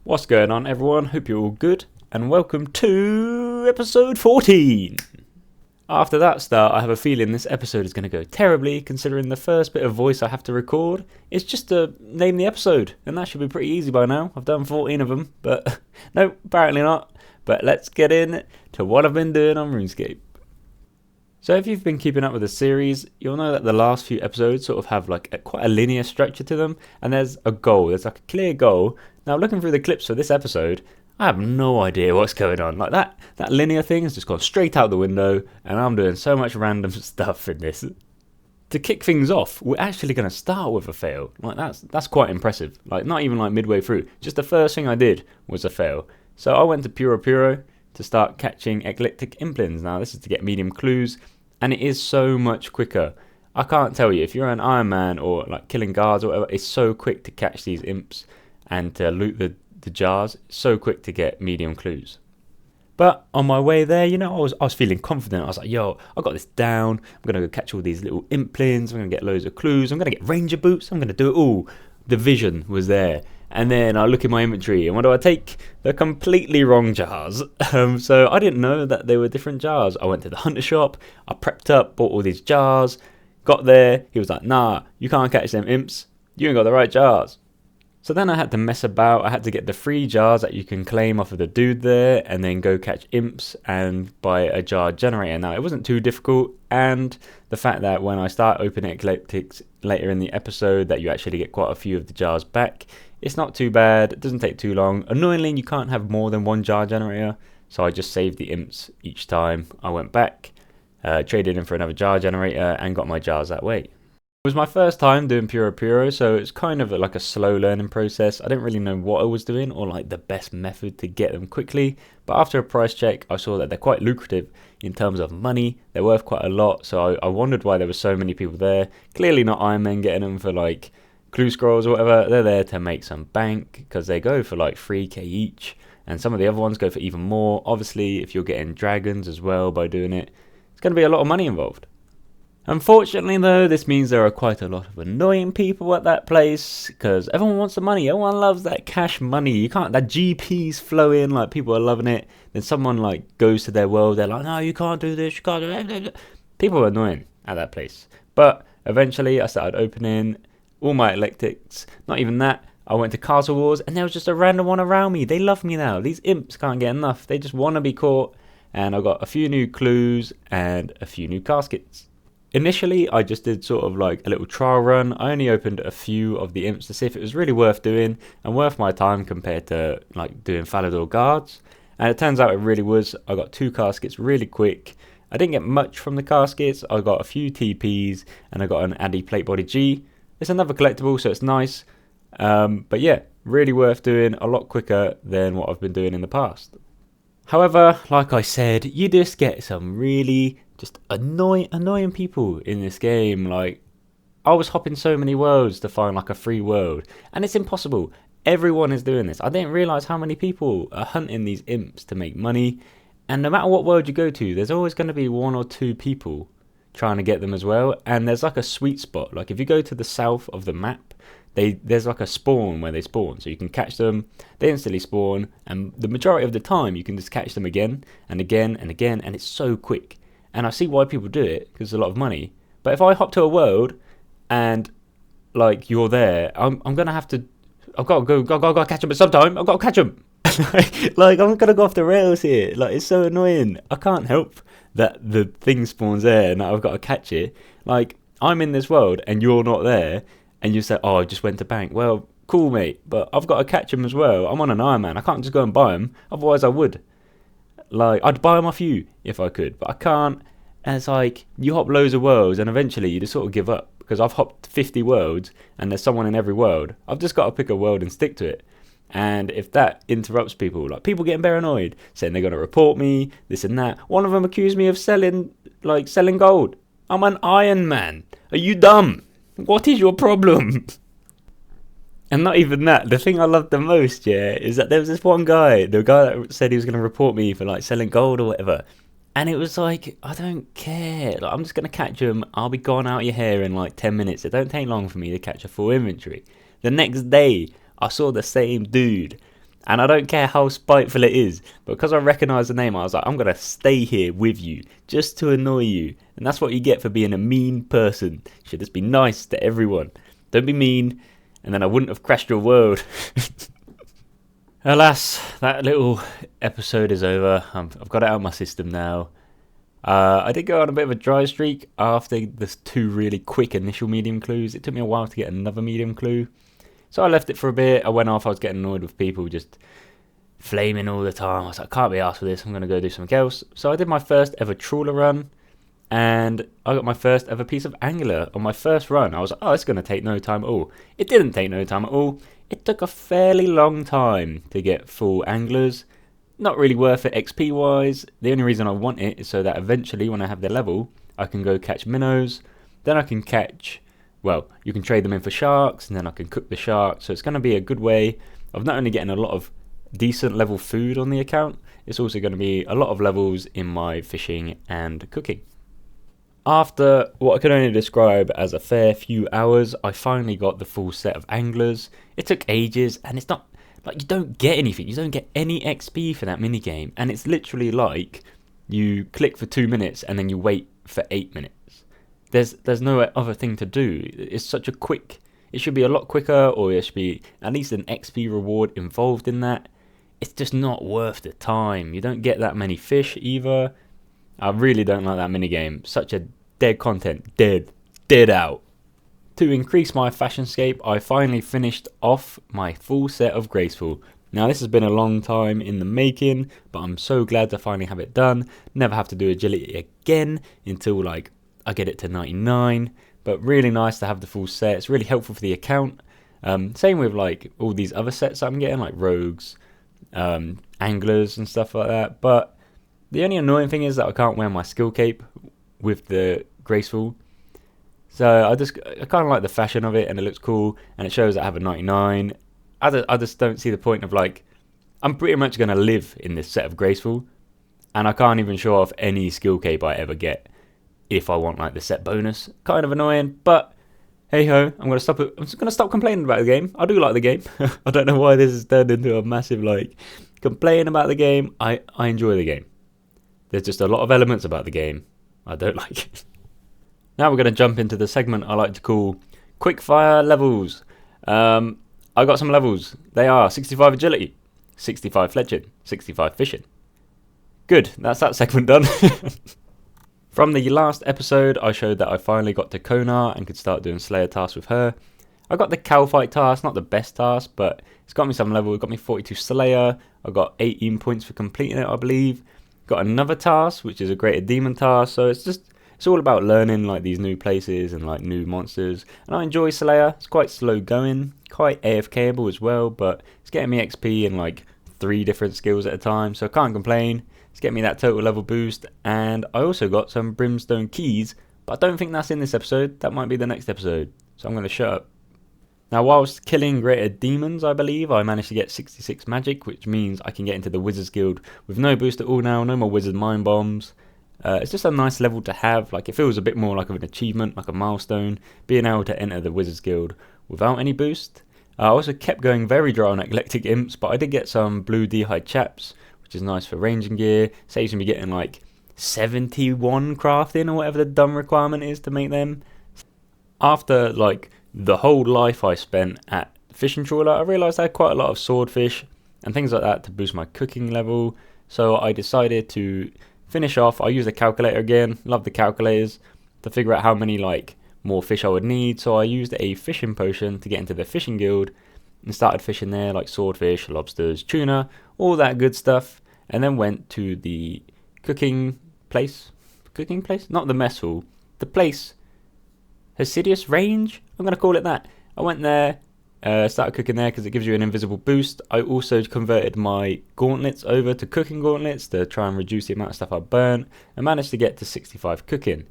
What's going on, everyone? Hope you're all good, and welcome to episode 14. After that start, I have a feeling this episode is going to go terribly, considering the first bit of voice I have to record is just to name the episode, and that should be pretty easy by now. I've done 14 of them, but no, apparently not. But let's get in to what I've been doing on RuneScape. So if you've been keeping up with the series, you'll know that the last few episodes sort of have quite a linear structure to them, and there's a goal, there's like a clear goal. Now looking through the clips for this episode, I have no idea what's going on. Like that linear thing has just gone straight out the window, and I'm doing so much random stuff in this. To kick things off, we're actually going to start with a fail. Like that's quite impressive. Like not even like midway through, just the first thing I did was a fail. So I went to Puro to start catching eclectic implants. Now this is to get medium clues, and it is so much quicker. I can't tell you, if you're an Ironman or like killing guards or whatever, it's so quick to catch these imps and to loot the jars. It's so quick to get medium clues. But on my way there, I was feeling confident. I was like, yo, I got this down. I'm going to go catch all these little implants. I'm going to get loads of clues. I'm going to get ranger boots. I'm going to do it all. The vision was there. And then I look in my inventory, and what do I take? The completely wrong jars. So I didn't know that they were different jars. I went to the hunter shop, I prepped up, bought all these jars, got there, he was like, nah, you can't catch them imps, you ain't got the right jars. So then I had to mess about. I had to get the free jars that you can claim off of the dude there, and then go catch imps and buy a jar generator. Now, it wasn't too difficult, and the fact that when I start opening eclectics later in the episode that you actually get quite a few of the jars back, it's not too bad. It doesn't take too long. Annoyingly, you can't have more than one jar generator, so I just saved the imps each time I went back, traded in for another jar generator, and got my jars that way. It was my first time doing Puro, so it's kind of like a slow learning process. I didn't really know what I was doing or like the best method to get them quickly, but after a price check, I saw that they're quite lucrative in terms of money. They're worth quite a lot, so I wondered why there were so many people there. Clearly not Ironmen getting them for like clue scrolls or whatever. They're there to make some bank because they go for like 3k each, and some of the other ones go for even more. Obviously, if you're getting dragons as well by doing it, it's going to be a lot of money involved. Unfortunately though, this means there are quite a lot of annoying people at that place because everyone wants the money. Everyone loves that cash money. That GP's flow in, like people are loving it. Then someone like goes to their world, they're like, no, you can't do this, you can't do that. People are annoying at that place. But eventually I started opening all my eclectics. Not even that, I went to Castle Wars and there was just a random one around me. They love me now. These imps can't get enough. They just want to be caught. And I got a few new clues and a few new caskets. Initially, I just did sort of like a little trial run. I only opened a few of the imps to see if it was really worth doing and worth my time compared to like doing Falador guards. And it turns out it really was. I got 2 caskets really quick. I didn't get much from the caskets. I got a few TPs and I got an Addy Plate Body G. It's another collectible, so it's nice. But yeah, really worth doing, a lot quicker than what I've been doing in the past. However, like I said, you just get some really just annoying people in this game. Like, I was hopping so many worlds to find like a free world, and it's impossible. Everyone is doing this. I didn't realise how many people are hunting these imps to make money, and no matter what world you go to, there's always going to be 1 or 2 people trying to get them as well. And there's like a sweet spot. Like if you go to the south of the map, there's like a spawn where they spawn, so you can catch them, they instantly spawn, and the majority of the time you can just catch them again and again and again, and it's so quick. And I see why people do it, because it's a lot of money. But if I hop to a world and like you're there, I'm gonna have to, I've got to go catch them at some time. I've got to catch them. Like I'm gonna go off the rails here. Like it's so annoying. I can't help that the thing spawns there and I've got to catch it. Like I'm in this world and you're not there, and you say, oh, I just went to bank. Well, cool, mate, but I've got to catch them as well. I'm on an Ironman. I can't just go and buy them. Otherwise, I would. Like, I'd buy them off you if I could, but I can't. And it's like, you hop loads of worlds and eventually you just sort of give up. Because I've hopped 50 worlds and there's someone in every world. I've just got to pick a world and stick to it. And if that interrupts people, like people getting paranoid, saying they're going to report me, this and that. One of them accused me of selling gold. I'm an Iron Man. Are you dumb? What is your problem? And not even that. The thing I loved the most, yeah, is that there was this one guy, the guy that said he was going to report me for like selling gold or whatever. And it was like, I don't care. Like, I'm just going to catch him. I'll be gone out your hair in like 10 minutes. It don't take long for me to catch a full inventory. The next day, I saw the same dude And I don't care how spiteful it is, but because I recognise the name, I was like, I'm going to stay here with you, just to annoy you. And that's what you get for being a mean person. You should just be nice to everyone. Don't be mean, and then I wouldn't have crashed your world. Alas, that little episode is over. I've got it out of my system now. I did go on a bit of a dry streak after the 2 really quick initial medium clues. It took me a while to get another medium clue. So I left it for a bit. I went off. I was getting annoyed with people just flaming all the time. I was like, I can't be arsed for this. I'm going to go do something else. So I did my first ever trawler run. And I got my first ever piece of angler on my first run. I was like, oh, it's going to take no time at all. It didn't take no time at all. It took a fairly long time to get full anglers. Not really worth it XP wise. The only reason I want it is so that eventually when I have the level, I can go catch minnows. Then I can catch... Well, you can trade them in for sharks, and then I can cook the sharks. So it's going to be a good way of not only getting a lot of decent level food on the account, it's also going to be a lot of levels in my fishing and cooking. After what I can only describe as a fair few hours, I finally got the full set of anglers. It took ages, and it's not like you don't get anything. You don't get any XP for that minigame, and it's literally like you click for 2 minutes and then you wait for 8 minutes. There's no other thing to do. It's such a quick... It should be a lot quicker, or there should be at least an XP reward involved in that. It's just not worth the time. You don't get that many fish either. I really don't like that minigame. Such a dead content. Dead out. To increase my fashionscape, I finally finished off my full set of Graceful. Now this has been a long time in the making, but I'm so glad to finally have it done. Never have to do agility again until like I get it to 99, but really nice to have the full set. It's really helpful for the account. Same with like all these other sets I'm getting, like rogues, anglers and stuff like that. But the only annoying thing is that I can't wear my skill cape with the Graceful. So I kind of like the fashion of it, and it looks cool, and it shows that I have a 99. I just don't see the point of like, I'm pretty much going to live in this set of Graceful, and I can't even show off any skill cape I ever get. If I want like the set bonus, kind of annoying, but hey ho, I'm just gonna stop complaining about the game. I do like the game. I don't know why this has turned into a massive like complain about the game. I enjoy the game. There's just a lot of elements about the game I don't like. Now we're gonna jump into the segment I like to call quickfire levels. I got some levels. They are 65 agility, 65 fletching, 65 fishing. Good, that's that segment done. From the last episode, I showed that I finally got to Konar and could start doing Slayer tasks with her. I got the cow fight task, not the best task, but it's got me some level. It got me 42 Slayer. I got 18 points for completing it, I believe. Got another task, which is a greater demon task. So it's all about learning like these new places and like new monsters. And I enjoy Slayer. It's quite slow going, quite AFKable as well, but it's getting me XP in like 3 different skills at a time, so I can't complain. It's getting me that total level boost, and I also got some brimstone keys, but I don't think that's in this episode. That might be the next episode, so I'm going to shut up. Now, whilst killing greater demons, I believe, I managed to get 66 magic, which means I can get into the Wizards Guild with no boost at all now, no more Wizard Mind Bombs. It's just a nice level to have. Like, it feels a bit more like an achievement, like a milestone, being able to enter the Wizards Guild without any boost. I also kept going very dry on Eclectic Imps, but I did get some blue D'hide chaps, which is nice for ranging gear. Saves me getting like 71 crafting or whatever the dumb requirement is to make them. After like the whole life I spent at Fishing Trawler, I realised I had quite a lot of swordfish and things like that to boost my cooking level. So I decided to finish off. I used a calculator again, love the calculators, to figure out how many like more fish I would need. So I used a fishing potion to get into the fishing guild and started fishing there, like swordfish, lobsters, tuna, all that good stuff. And then went to the cooking place, not the mess hall, the place, Hesidious Range, I'm going to call it that. I went there, started cooking there because it gives you an invisible boost. I also converted my gauntlets over to cooking gauntlets to try and reduce the amount of stuff I burnt, and managed to get to 65 cooking.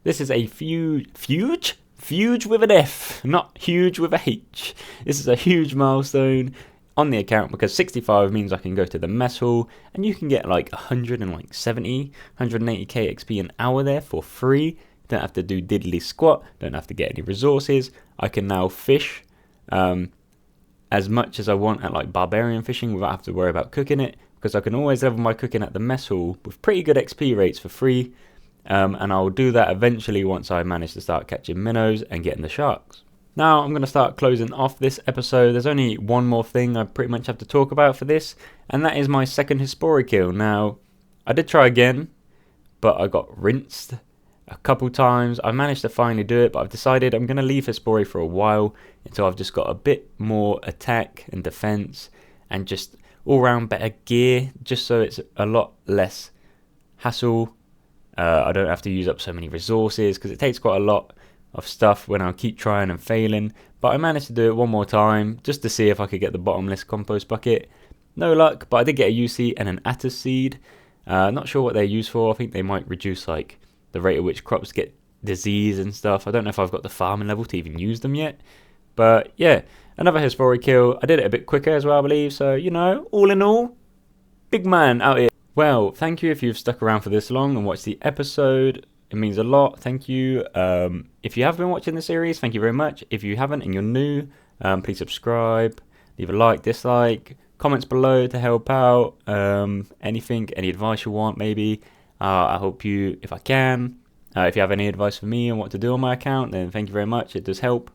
This is a fuge with an F, not huge with a H. This is a huge milestone on the account because 65 means I can go to the mess hall and you can get like 180k XP an hour there for free. Don't have to do diddly squat, don't have to get any resources. I can now fish as much as I want at like barbarian fishing without having to worry about cooking it, because I can always level my cooking at the mess hall with pretty good XP rates for free, and I'll do that eventually once I manage to start catching minnows and getting the sharks. Now I'm going to start closing off this episode. There's only one more thing I pretty much have to talk about for this, and that is my second Hespori kill. Now, I did try again, but I got rinsed a couple times. I managed to finally do it, but I've decided I'm going to leave Hespori for a while until I've just got a bit more attack and defense and just all round better gear, just so it's a lot less hassle. I don't have to use up so many resources, because it takes quite a lot of stuff when I keep trying and failing. But I managed to do it one more time just to see if I could get the bottomless compost bucket. No luck, but I did get a UC and an Attis seed. Not sure what they're used for. I think they might reduce like the rate at which crops get disease and stuff. I don't know if I've got the farming level to even use them yet. But yeah, another Hespori kill. I did it a bit quicker as well, I believe. So, you know, all in all, big man out here. Well, thank you if you've stuck around for this long and watched the episode. It means a lot. Thank you. If you have been watching the series, thank you very much. If you haven't and you're new, please subscribe, leave a like, dislike, comments below to help out. Anything, any advice you want, maybe. I help you if I can. If you have any advice for me on what to do on my account, then thank you very much. It does help.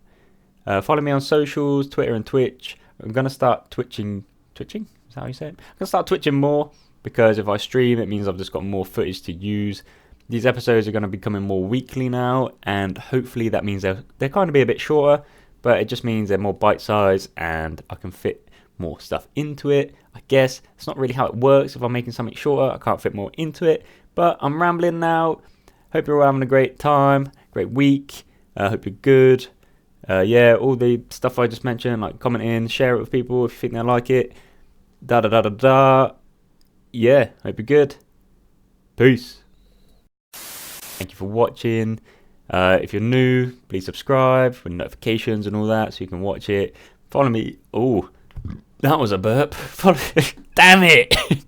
Follow me on socials, Twitter and Twitch. I'm going to start twitching. Twitching? Is that how you say it? I'm going to start twitching more, because if I stream, it means I've just got more footage to use. These episodes are going to be coming more weekly now, and hopefully that means they're kind of be a bit shorter, but it just means they're more bite-sized and I can fit more stuff into it. I guess it's not really how it works. If I'm making something shorter, I can't fit more into it, but I'm rambling now. Hope you're all having a great time, great week. Hope you're good. Yeah, all the stuff I just mentioned, like comment in, share it with people if you think they like it. Yeah, hope you're good. Peace. Thank you for watching. If you're new, please subscribe with notifications and all that so you can watch it. Follow me. Oh, that was a burp. Damn it.